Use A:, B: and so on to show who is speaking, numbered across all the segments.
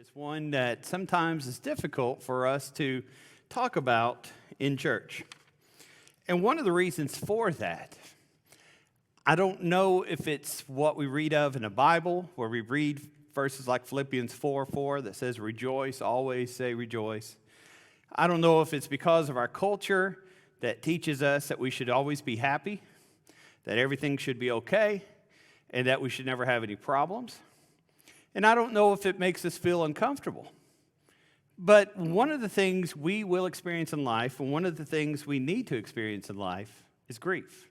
A: is one that sometimes is difficult for us to talk about in church. And one of the reasons for that, I don't know if it's what we read of in the Bible, where we read verses like Philippians 4:4 that says, rejoice, always say rejoice. I don't know if it's because of our culture that teaches us that we should always be happy, that everything should be okay, and that we should never have any problems. And I don't know if it makes us feel uncomfortable. But one of the things we will experience in life, and one of the things we need to experience in life, is grief.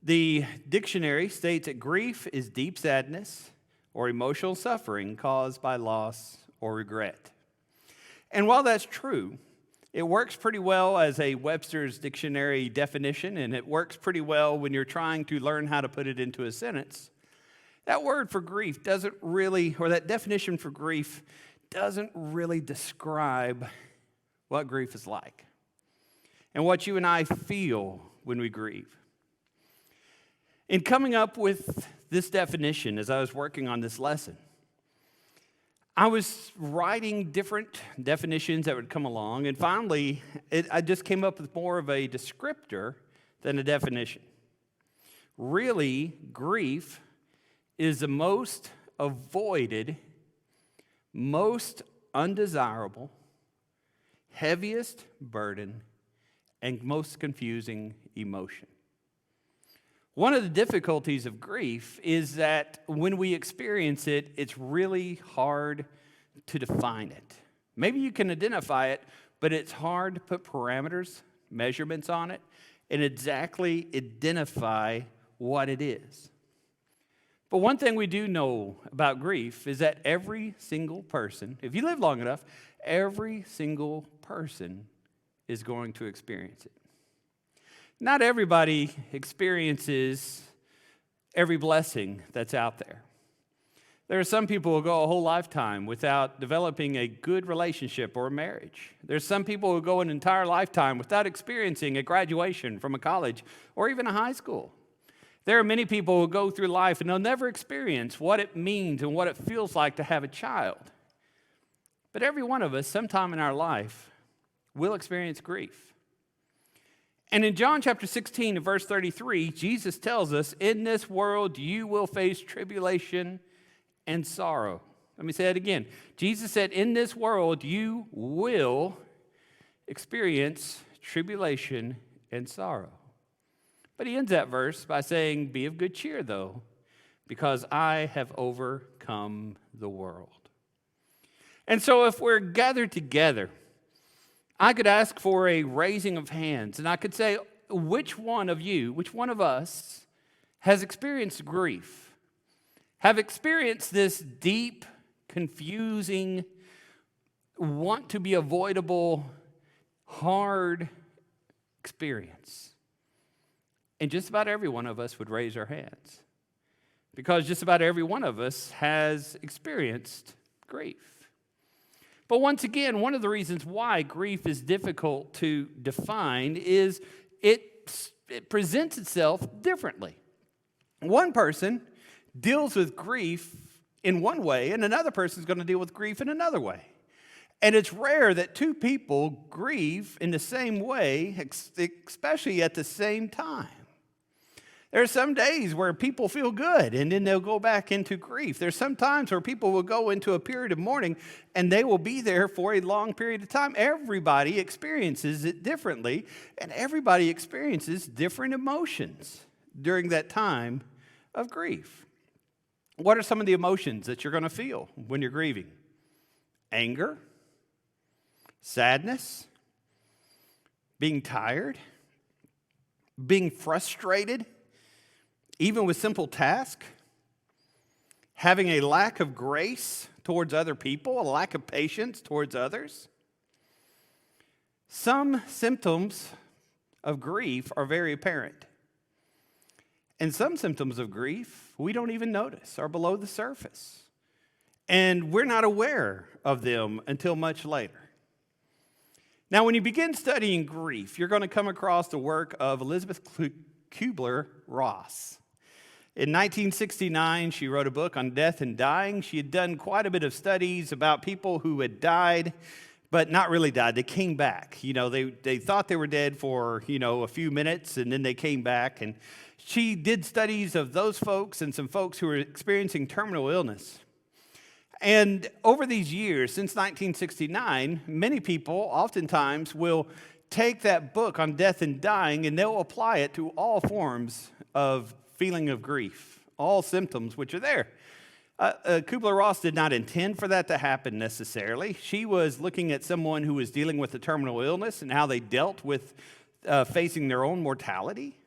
A: The dictionary states that grief is deep sadness or emotional suffering caused by loss or regret. And while that's true, it works pretty well as a Webster's dictionary definition, and it works pretty well when you're trying to learn how to put it into a sentence. That word for grief doesn't really, or that definition for grief doesn't really describe what grief is like and what you and I feel when we grieve. In coming up with this definition, as I was working on this lesson, I was writing different definitions that would come along, and finally, I just came up with more of a descriptor than a definition. Really, grief is the most avoided, most undesirable, heaviest burden, and most confusing emotion. One of the difficulties of grief is that when we experience it, it's really hard to define it. Maybe you can identify it, but it's hard to put parameters, measurements on it, and exactly identify what it is. But one thing we do know about grief is that every single person, if you live long enough, every single person is going to experience it. Not everybody experiences every blessing that's out there. There are some people who go a whole lifetime without developing a good relationship or a marriage. There's some people who go an entire lifetime without experiencing a graduation from a college or even a high school. There are many people who go through life and they'll never experience what it means and what it feels like to have a child. But every one of us, sometime in our life, will experience grief. And in John chapter 16 and verse 33, Jesus tells us, in this world you will face tribulation and sorrow. Let me say that again. Jesus said, in this world you will experience tribulation and sorrow. But he ends that verse by saying, be of good cheer, though, because I have overcome the world. And so if we're gathered together, I could ask for a raising of hands, and I could say, which one of you, which one of us has experienced grief, have experienced this deep, confusing, want to be avoidable, hard experience? And just about every one of us would raise our hands, because just about every one of us has experienced grief. But once again, one of the reasons why grief is difficult to define is it presents itself differently. One person deals with grief in one way, and another person is going to deal with grief in another way. And it's rare that two people grieve in the same way, especially at the same time. There are some days where people feel good, and then they'll go back into grief. There's some times where people will go into a period of mourning, and they will be there for a long period of time. Everybody experiences it differently, and everybody experiences different emotions during that time of grief. What are some of the emotions that you're going to feel when you're grieving? Anger, sadness, being tired, being frustrated, even with simple tasks, having a lack of grace towards other people, a lack of patience towards others. Some symptoms of grief are very apparent. And some symptoms of grief we don't even notice, are below the surface. And we're not aware of them until much later. Now, when you begin studying grief, you're going to come across the work of Elizabeth Kubler-Ross. In 1969, she wrote a book on death and dying. She had done quite a bit of studies about people who had died, but not really died. They came back. They thought they were dead for, a few minutes, and then they came back. And she did studies of those folks and some folks who were experiencing terminal illness. And over these years, since 1969, many people oftentimes will take that book on death and dying and they'll apply it to all forms of feeling of grief, all symptoms which are there. Kubler-Ross did not intend for that to happen necessarily. She was looking at someone who was dealing with a terminal illness and how they dealt with facing their own mortality.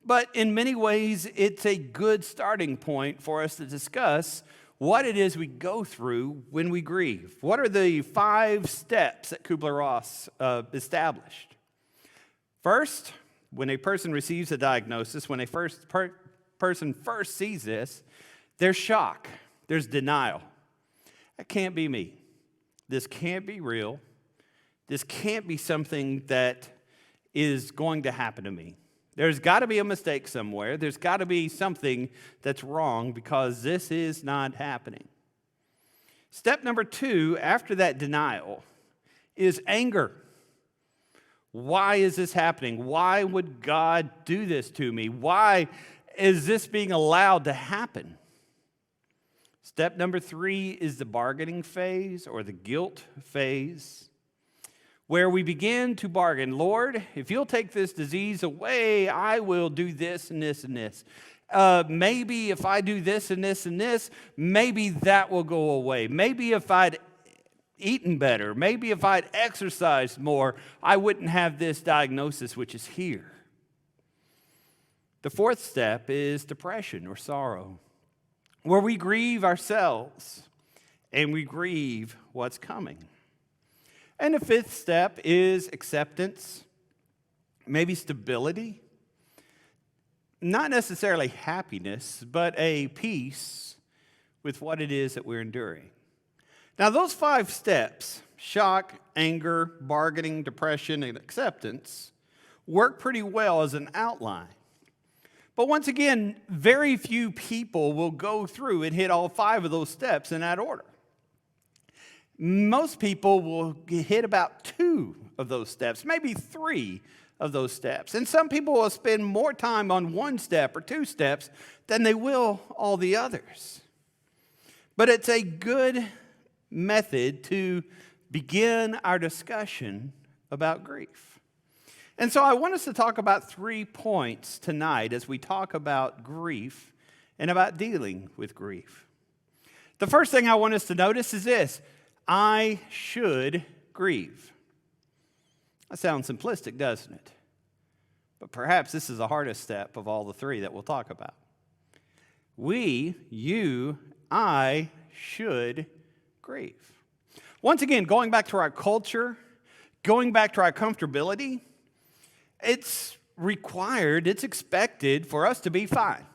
A: But in many ways, it's a good starting point for us to discuss what it is we go through when we grieve. What are the 5 steps that Kubler-Ross established? First, when a person receives a diagnosis, when a person first sees this, there's shock, there's denial. That can't be me. This can't be real. This can't be something that is going to happen to me. There's got to be a mistake somewhere. There's got to be something that's wrong because this is not happening. Step number 2, after that denial, is anger. Why is this happening? Why would God do this to me? Why is this being allowed to happen? Step number 3 is the bargaining phase or the guilt phase, where we begin to bargain. Lord, if you'll take this disease away, I will do this and this and this. Maybe if I do this and this and this, maybe that will go away. Maybe if I'd eaten better, maybe if I'd exercised more, I wouldn't have this diagnosis which is here. The 4th step is depression or sorrow, where we grieve ourselves and we grieve what's coming. And the 5th step is acceptance, maybe stability, not necessarily happiness, but a peace with what it is that we're enduring. Now, those 5 steps, shock, anger, bargaining, depression, and acceptance, work pretty well as an outline. But once again, very few people will go through and hit all 5 of those steps in that order. Most people will hit about 2 of those steps, maybe 3 of those steps. And some people will spend more time on 1 step or 2 steps than they will all the others. But it's a good method to begin our discussion about grief. And so I want us to talk about 3 points tonight as we talk about grief and about dealing with grief. The first thing I want us to notice is this: I should grieve. That sounds simplistic, doesn't it? But perhaps this is the hardest step of all the 3 that we'll talk about. I should grieve. Once again, going back to our culture, going back to our comfortability, it's required, it's expected for us to be fine.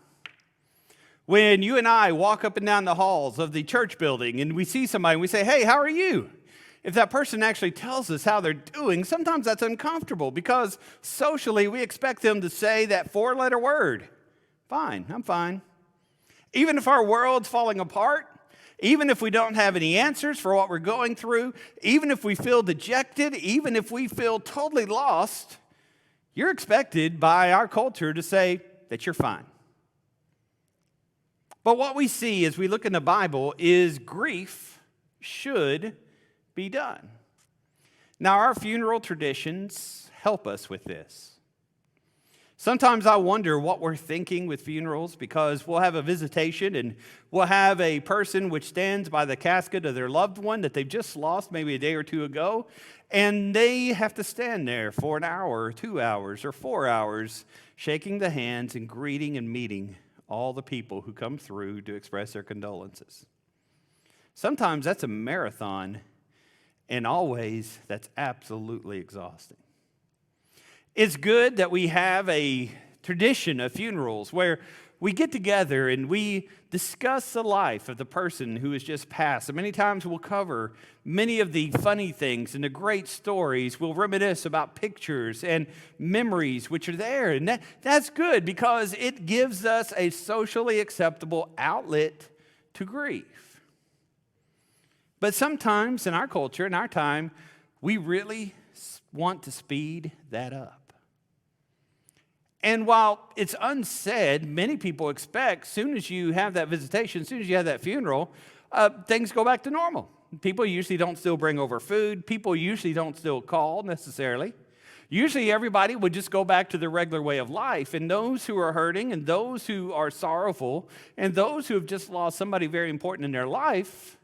A: When you and I walk up and down the halls of the church building and we see somebody and we say, hey, how are you? If that person actually tells us how they're doing, sometimes that's uncomfortable because socially we expect them to say that 4-letter word. Fine, I'm fine. Even if our world's falling apart, even if we don't have any answers for what we're going through, even if we feel dejected, even if we feel totally lost, you're expected by our culture to say that you're fine. But what we see as we look in the Bible is grief should be done. Now, our funeral traditions help us with this. Sometimes I wonder what we're thinking with funerals because we'll have a visitation and we'll have a person which stands by the casket of their loved one that they've just lost maybe a day or 2 ago, and they have to stand there for an hour or 2 hours or 4 hours shaking the hands and greeting and meeting all the people who come through to express their condolences. Sometimes that's a marathon, and always that's absolutely exhausting. It's good that we have a tradition of funerals where we get together and we discuss the life of the person who has just passed. And many times we'll cover many of the funny things and the great stories. We'll reminisce about pictures and memories which are there. And that's good because it gives us a socially acceptable outlet to grieve. But sometimes in our culture, in our time, we really want to speed that up. And while it's unsaid, many people expect, as soon as you have that visitation, as soon as you have that funeral, things go back to normal. People usually don't still bring over food. People usually don't still call necessarily. Usually everybody would just go back to their regular way of life. And those who are hurting and those who are sorrowful and those who have just lost somebody very important in their life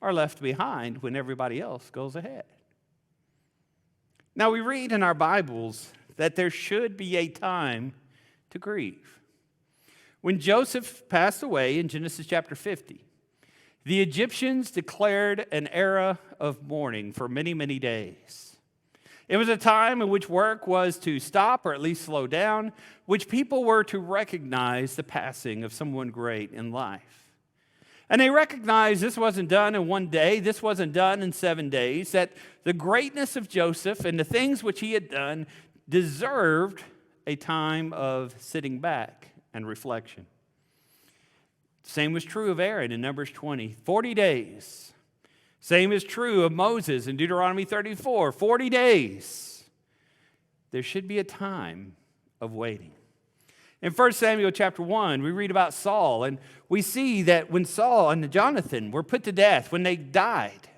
A: are left behind when everybody else goes ahead. Now we read in our Bibles that there should be a time to grieve. When Joseph passed away in Genesis chapter 50, the Egyptians declared an era of mourning for many, many days. It was a time in which work was to stop or at least slow down, which people were to recognize the passing of someone great in life. And they recognized this wasn't done in one day, this wasn't done in 7 days, that the greatness of Joseph and the things which he had done deserved a time of sitting back and reflection. Same was true of Aaron in Numbers 20, 40 days. Same is true of Moses in Deuteronomy 34, 40 days. There should be a time of waiting. In 1 Samuel chapter 1, we read about Saul, and we see that when Saul and Jonathan were put to death, when they died,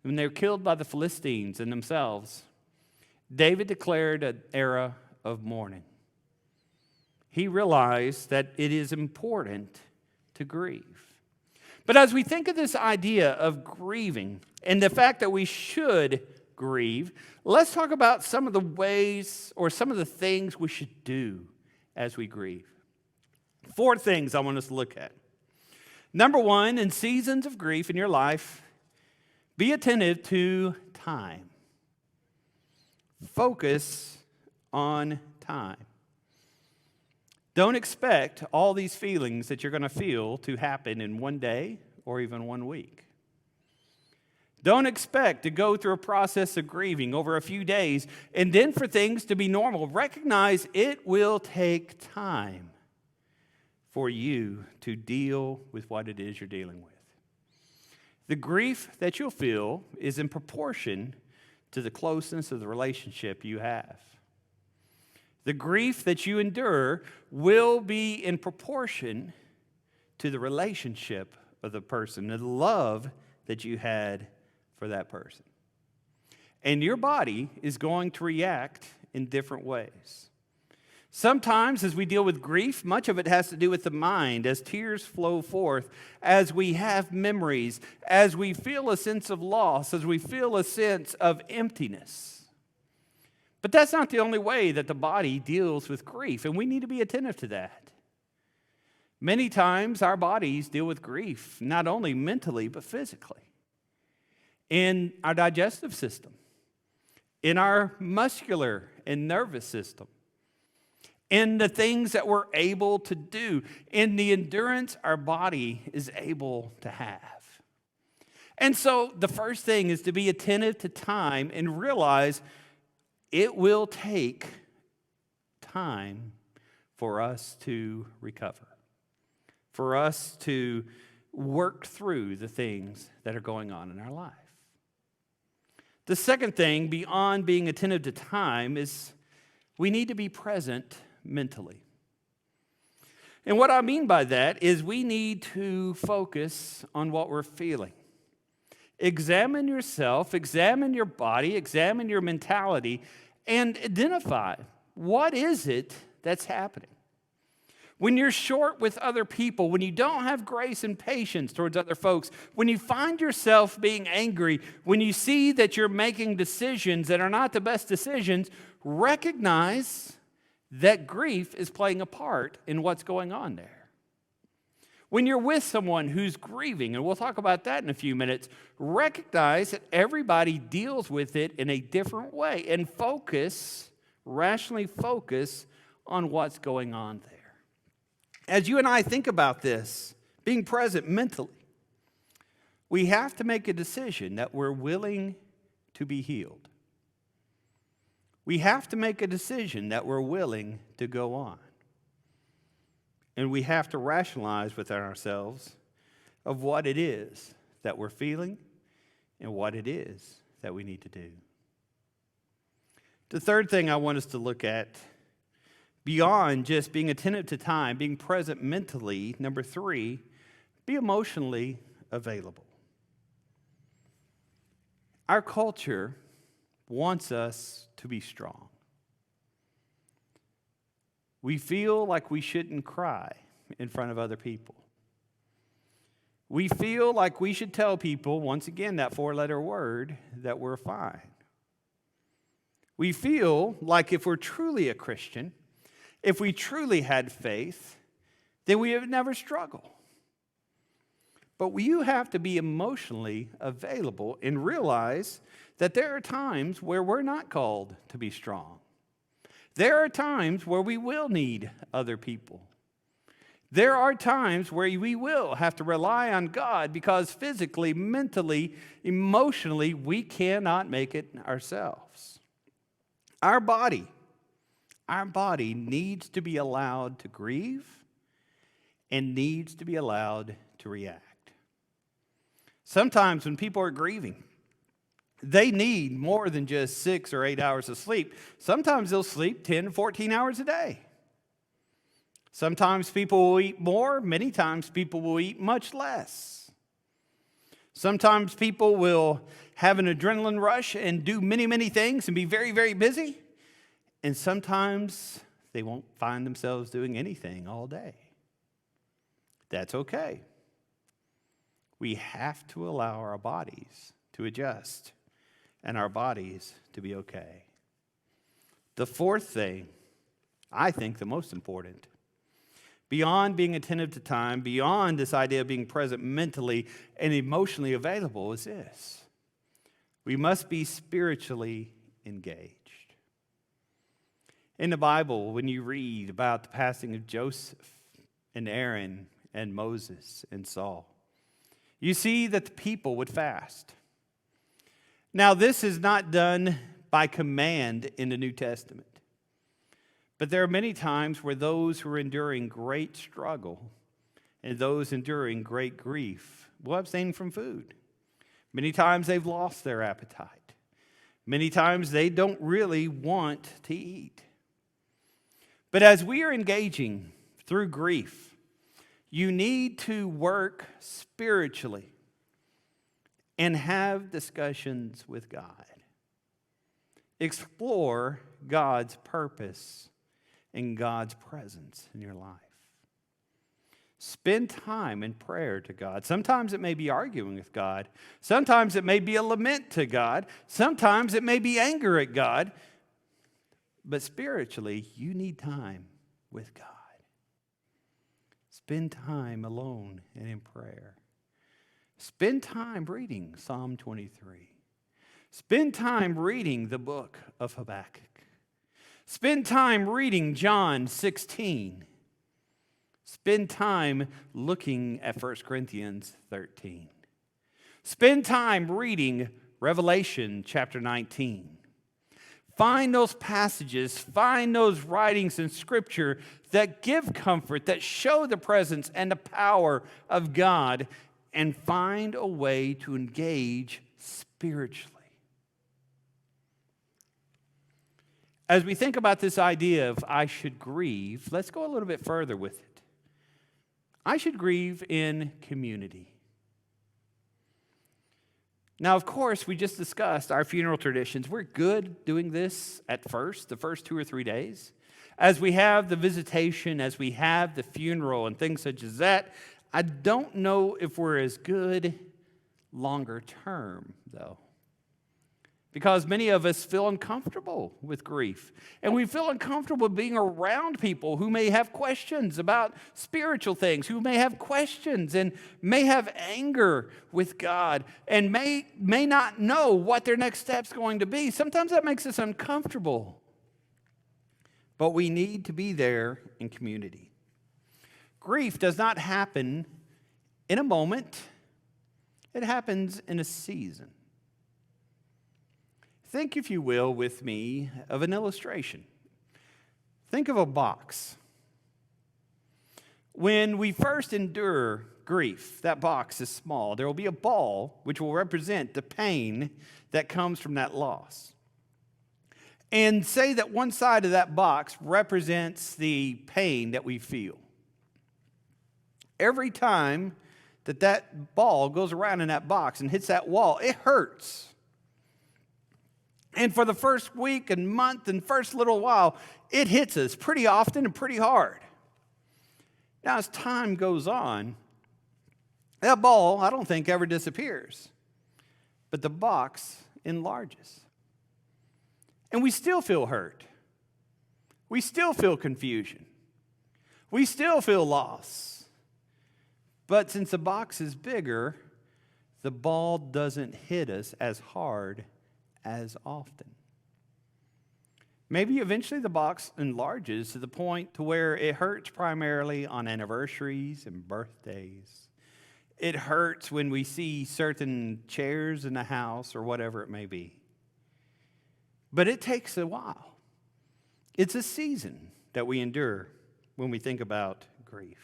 A: when they were killed by the Philistines and themselves, David declared an era of mourning. He realized that it is important to grieve. But as we think of this idea of grieving and the fact that we should grieve, let's talk about some of the ways or some of the things we should do as we grieve. 4 things I want us to look at. Number 1, in seasons of grief in your life, be attentive to time. Focus on time. Don't expect all these feelings that you're going to feel to happen in one day or even 1 week. Don't expect to go through a process of grieving over a few days and then for things to be normal. Recognize it will take time for you to deal with what it is you're dealing with. The grief that you'll feel is in proportion to the closeness of the relationship you have. The grief that you endure will be in proportion to the relationship of the person, the love that you had for that person. And your body is going to react in different ways. Sometimes as we deal with grief, much of it has to do with the mind, as tears flow forth, as we have memories, as we feel a sense of loss, as we feel a sense of emptiness. But that's not the only way that the body deals with grief, and we need to be attentive to that. Many times our bodies deal with grief, not only mentally, but physically. In our digestive system, in our muscular and nervous system, in the things that we're able to do, in the endurance our body is able to have. And so the first thing is to be attentive to time and realize it will take time for us to recover, for us to work through the things that are going on in our life. The second thing, beyond being attentive to time, is we need to be present mentally. And what I mean by that is we need to focus on what we're feeling. Examine yourself, examine your body, examine your mentality, and identify what is it that's happening. When you're short with other people, when you don't have grace and patience towards other folks, when you find yourself being angry, when you see that you're making decisions that are not the best decisions, recognize that grief is playing a part in what's going on there. When you're with someone who's grieving, and we'll talk about that in a few minutes, recognize that everybody deals with it in a different way and rationally focus on what's going on there. As you and I think about this, being present mentally, we have to make a decision that we're willing to be healed. We have to make a decision that we're willing to go on. And we have to rationalize within ourselves of what it is that we're feeling and what it is that we need to do. The third thing I want us to look at, beyond just being attentive to time, being present mentally, number 3, be emotionally available. Our culture wants us to be strong. We feel like we shouldn't cry in front of other people. We feel like we should tell people, once again, that 4-letter word, that we're fine. We feel like if we're truly a Christian, if we truly had faith, then we would never struggle. But you have to be emotionally available and realize that there are times where we're not called to be strong. There are times where we will need other people. There are times where we will have to rely on God because physically, mentally, emotionally, we cannot make it ourselves. Our body needs to be allowed to grieve and needs to be allowed to react. Sometimes when people are grieving, they need more than just 6 or 8 hours of sleep. Sometimes they'll sleep 10, 14 hours a day. Sometimes people will eat more. Many times people will eat much less. Sometimes people will have an adrenaline rush and do many, many things and be very, very busy. And sometimes they won't find themselves doing anything all day. That's okay. We have to allow our bodies to adjust and our bodies to be okay. The fourth thing, I think the most important, beyond being attentive to time, beyond this idea of being present mentally and emotionally available, is this: we must be spiritually engaged. In the Bible, when you read about the passing of Joseph and Aaron and Moses and Saul, you see that the people would fast. Now, this is not done by command in the New Testament. But there are many times where those who are enduring great struggle and those enduring great grief will abstain from food. Many times they've lost their appetite. Many times they don't really want to eat. But as we are engaging through grief, you need to work spiritually and have discussions with God. Explore God's purpose and God's presence in your life. Spend time in prayer to God. Sometimes it may be arguing with God. Sometimes it may be a lament to God. Sometimes it may be anger at God. But spiritually, you need time with God. Spend time alone and in prayer. Spend time reading Psalm 23. Spend time reading the book of Habakkuk. Spend time reading John 16. Spend time looking at 1 Corinthians 13. Spend time reading Revelation chapter 19. Find those passages, find those writings in Scripture that give comfort, that show the presence and the power of God, and find a way to engage spiritually. As we think about this idea of I should grieve, let's go a little bit further with it. I should grieve in community. Now, of course, we just discussed our funeral traditions. We're good doing this at first, the first 2 or 3 days. As we have the visitation, as we have the funeral and things such as that, I don't know if we're as good longer term, though. Because many of us feel uncomfortable with grief. And we feel uncomfortable being around people who may have questions about spiritual things, who may have questions and may have anger with God and may not know what their next step's going to be. Sometimes that makes us uncomfortable. But we need to be there in community. grief does not happen in a moment. It happens in a season. Think, if you will, with me of an illustration. Think of a box. When we first endure grief, that box is small. There will be a ball which will represent the pain that comes from that loss. And say that one side of that box represents the pain that we feel. Every time that ball goes around in that box and hits that wall, it hurts. And for the first week and month and first little while, it hits us pretty often and pretty hard. Now, as time goes on, that ball, I don't think, ever disappears. But the box enlarges. And we still feel hurt. We still feel confusion. We still feel loss. But since the box is bigger, the ball doesn't hit us as hard as often. Maybe eventually the box enlarges to the point to where it hurts primarily on anniversaries and birthdays. It hurts when we see certain chairs in the house or whatever it may be. But it takes a while. It's a season that we endure when we think about grief.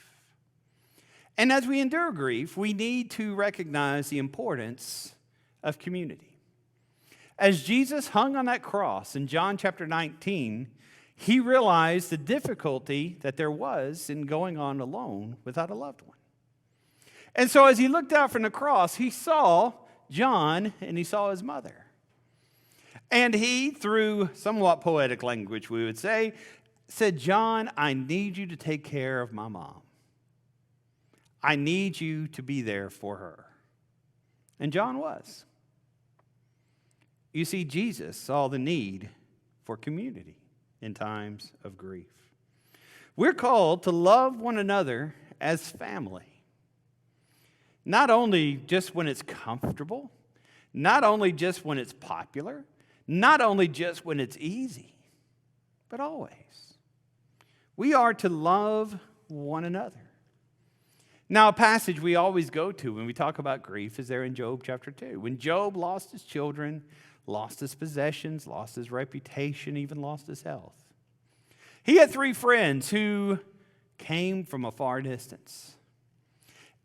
A: And as we endure grief, we need to recognize the importance of community. As Jesus hung on that cross in John chapter 19, he realized the difficulty that there was in going on alone without a loved one. And so as he looked out from the cross, he saw John and he saw his mother. And he, through somewhat poetic language, we would say, said, "John, I need you to take care of my mom. I need you to be there for her." And John was. You see, Jesus saw the need for community in times of grief. We're called to love one another as family. Not only just when it's comfortable, not only just when it's popular, not only just when it's easy, but always. We are to love one another. Now, a passage we always go to when we talk about grief is there in Job chapter 2. When Job lost his children, lost his possessions, lost his reputation, even lost his health. He had 3 friends who came from a far distance.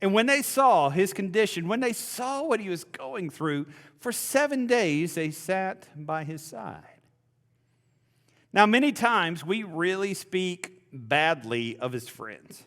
A: And when they saw his condition, when they saw what he was going through, for 7 days they sat by his side. Now, many times we really speak badly of his friends.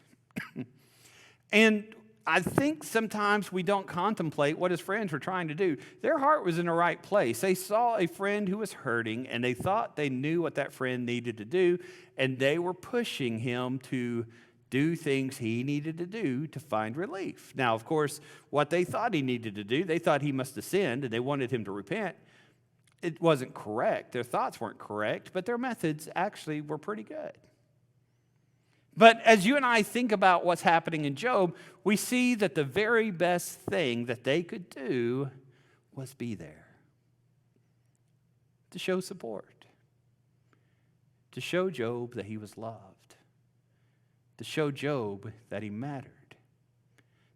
A: And I think sometimes we don't contemplate what his friends were trying to do. Their heart was in the right place. They saw a friend who was hurting, and they thought they knew what that friend needed to do, and they were pushing him to do things he needed to do to find relief. Now, of course, what they thought he needed to do, they thought he must have sinned, and they wanted him to repent. It wasn't correct. Their thoughts weren't correct, but their methods actually were pretty good. But as you and I think about what's happening in Job, we see that the very best thing that they could do was be there. To show support. To show Job that he was loved. To show Job that he mattered.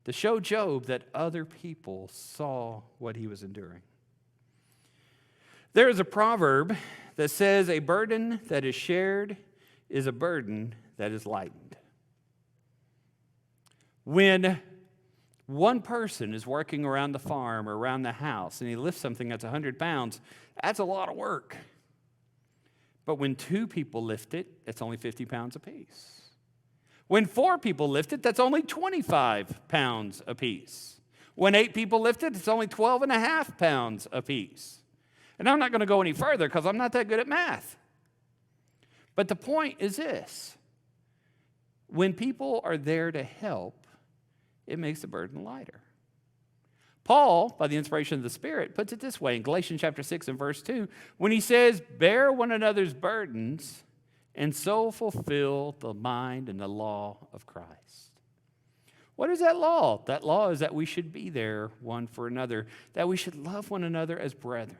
A: To show Job that other people saw what he was enduring. There is a proverb that says, "A burden that is shared is a burden that is lightened." When one person is working around the farm or around the house and he lifts something that's 100 pounds, that's a lot of work. But when 2 people lift it, it's only 50 pounds apiece. When 4 people lift it, that's only 25 pounds apiece. When 8 people lift it, it's only 12 and a half pounds apiece. And I'm not going to go any further because I'm not that good at math. But the point is this. When people are there to help, it makes the burden lighter. Paul, by the inspiration of the Spirit, puts it this way in Galatians chapter 6 and verse 2, when he says, "Bear one another's burdens, and so fulfill the mind and the law of Christ." What is that law? That law is that we should be there one for another, that we should love one another as brethren.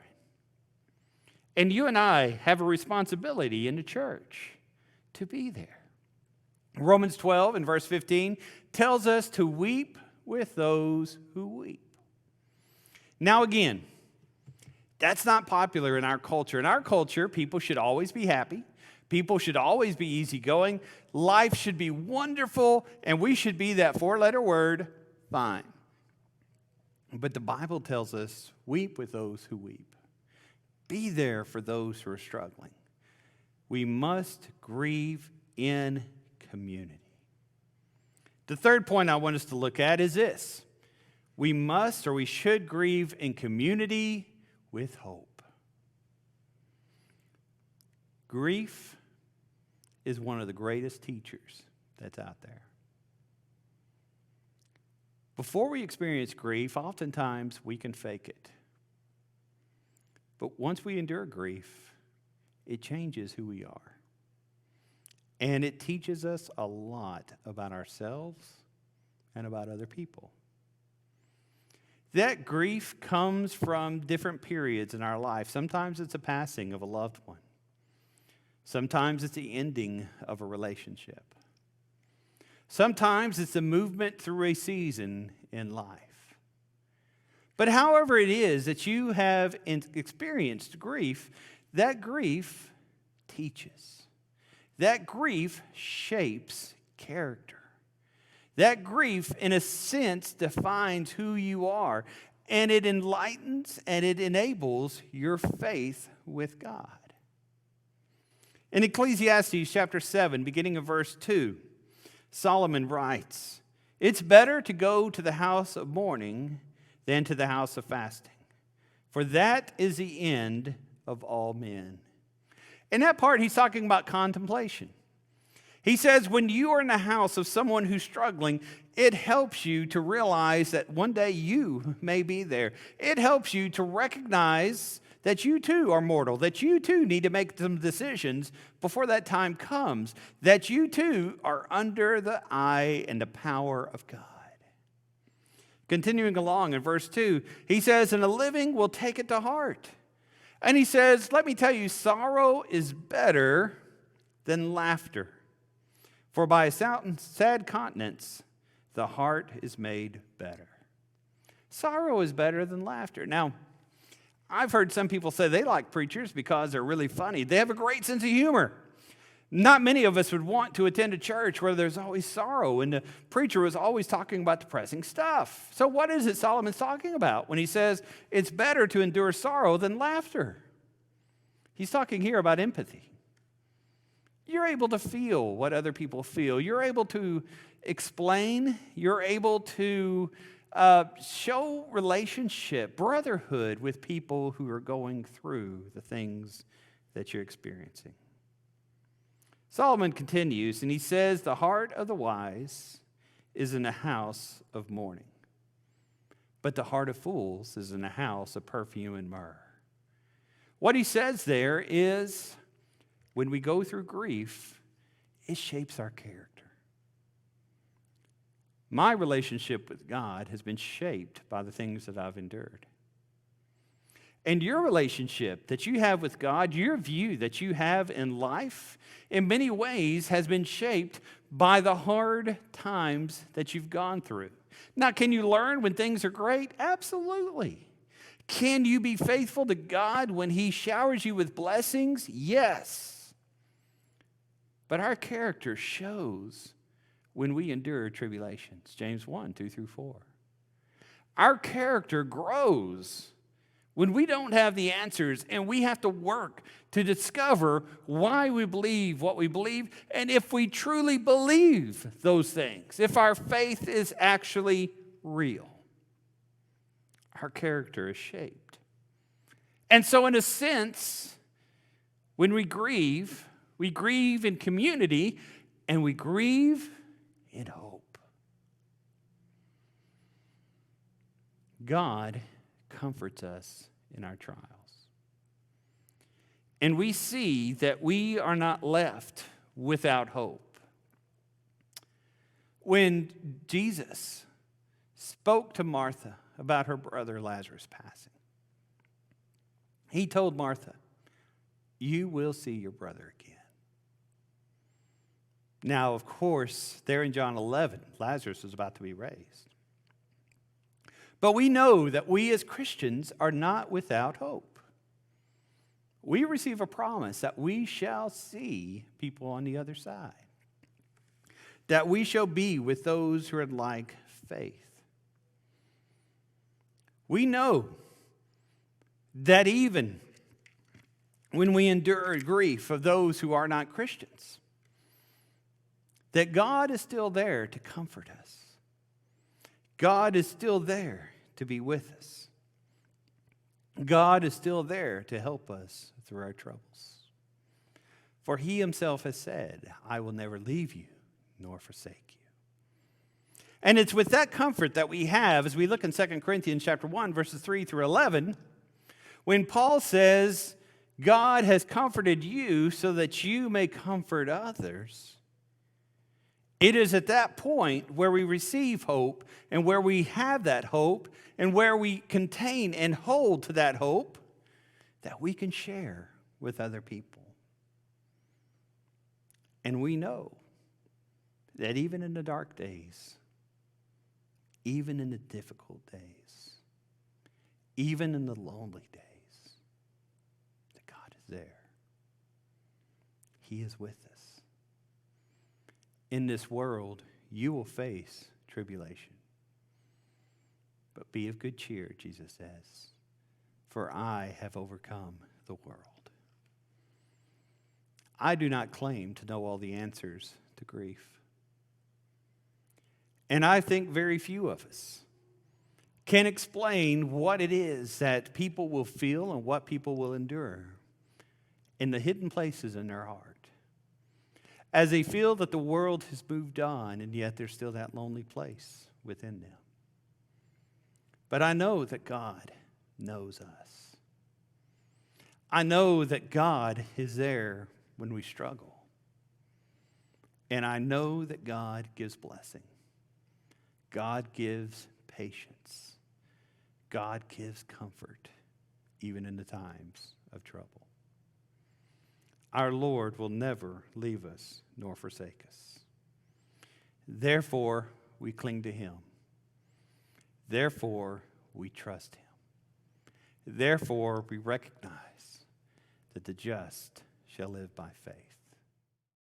A: And you and I have a responsibility in the church to be there. Romans 12 and verse 15 tells us to weep with those who weep. Now again, that's not popular in our culture. In our culture, people should always be happy. People should always be easygoing. Life should be wonderful, and we should be that four-letter word, fine. But the Bible tells us, weep with those who weep. Be there for those who are struggling. We must grieve in community. The third point I want us to look at is this. We must, or we should, grieve in community with hope. Grief is one of the greatest teachers that's out there. Before we experience grief, oftentimes we can fake it. But once we endure grief, it changes who we are. And it teaches us a lot about ourselves and about other people. That grief comes from different periods in our life. Sometimes it's a passing of a loved one. Sometimes it's the ending of a relationship. Sometimes it's a movement through a season in life. But however it is that you have experienced grief, that grief teaches. That grief shapes character. That grief, in a sense, defines who you are, and it enlightens and it enables your faith with God. In Ecclesiastes chapter 7, beginning of verse 2, Solomon writes, "It's better to go to the house of mourning than to the house of fasting, for that is the end of all men." In that part, he's talking about contemplation. He says when you are in the house of someone who's struggling, it helps you to realize that one day you may be there. It helps you to recognize that you too are mortal, that you too need to make some decisions before that time comes, that you too are under the eye and the power of God. Continuing along in verse 2, he says, "And the living will take it to heart." And he says, "Let me tell you, sorrow is better than laughter. For by a sad countenance, the heart is made better." Sorrow is better than laughter. Now, I've heard some people say they like preachers because they're really funny. They have a great sense of humor. Not many of us would want to attend a church where there's always sorrow and the preacher was always talking about depressing stuff. So what is it Solomon's talking about when he says it's better to endure sorrow than laughter? He's talking here about empathy. You're able to feel what other people feel. You're able to explain. You're able to show relationship, brotherhood with people who are going through the things that you're experiencing. Solomon continues, and he says, "The heart of the wise is in a house of mourning, but the heart of fools is in a house of perfume and myrrh." What he says there is, when we go through grief, it shapes our character. My relationship with God has been shaped by the things that I've endured. And your relationship that you have with God, your view that you have in life, in many ways has been shaped by the hard times that you've gone through. Now, can you learn when things are great? Absolutely. Can you be faithful to God when He showers you with blessings? Yes. But our character shows when we endure tribulations. James 1, 2 through 4. Our character grows when we don't have the answers and we have to work to discover why we believe what we believe and if we truly believe those things, if our faith is actually real. Our character is shaped. And so in a sense, when we grieve in community and we grieve in hope. God comforts us in our trials. And we see that we are not left without hope. When Jesus spoke to Martha about her brother Lazarus passing, He told Martha, "You will see your brother again." Now, of course, there in John 11, Lazarus was about to be raised. But we know that we as Christians are not without hope. We receive a promise that we shall see people on the other side, that we shall be with those who are like faith. We know that even when we endure grief of those who are not Christians, that God is still there to comfort us. God is still there to be with us. God is still there to help us through our troubles. For he himself has said, I will never leave you nor forsake you. And it's with that comfort that we have as we look in 2 Corinthians chapter 1, verses 3 through 11, when Paul says, God has comforted you so that you may comfort others. It is at that point where we receive hope and where we have that hope and where we contain and hold to that hope that we can share with other people. And we know that even in the dark days, even in the difficult days, even in the lonely days, that God is there. He is with us. In this world, you will face tribulation. But be of good cheer, Jesus says, for I have overcome the world. I do not claim to know all the answers to grief. And I think very few of us can explain what it is that people will feel and what people will endure in the hidden places in their heart, as they feel that the world has moved on and yet there's still that lonely place within them. But I know that God knows us. I know that God is there when we struggle. And I know that God gives blessing. God gives patience. God gives comfort, even in the times of trouble. Our Lord will never leave us nor forsake us. Therefore, we cling to him. Therefore, we trust him. Therefore, we recognize that the just shall live by faith.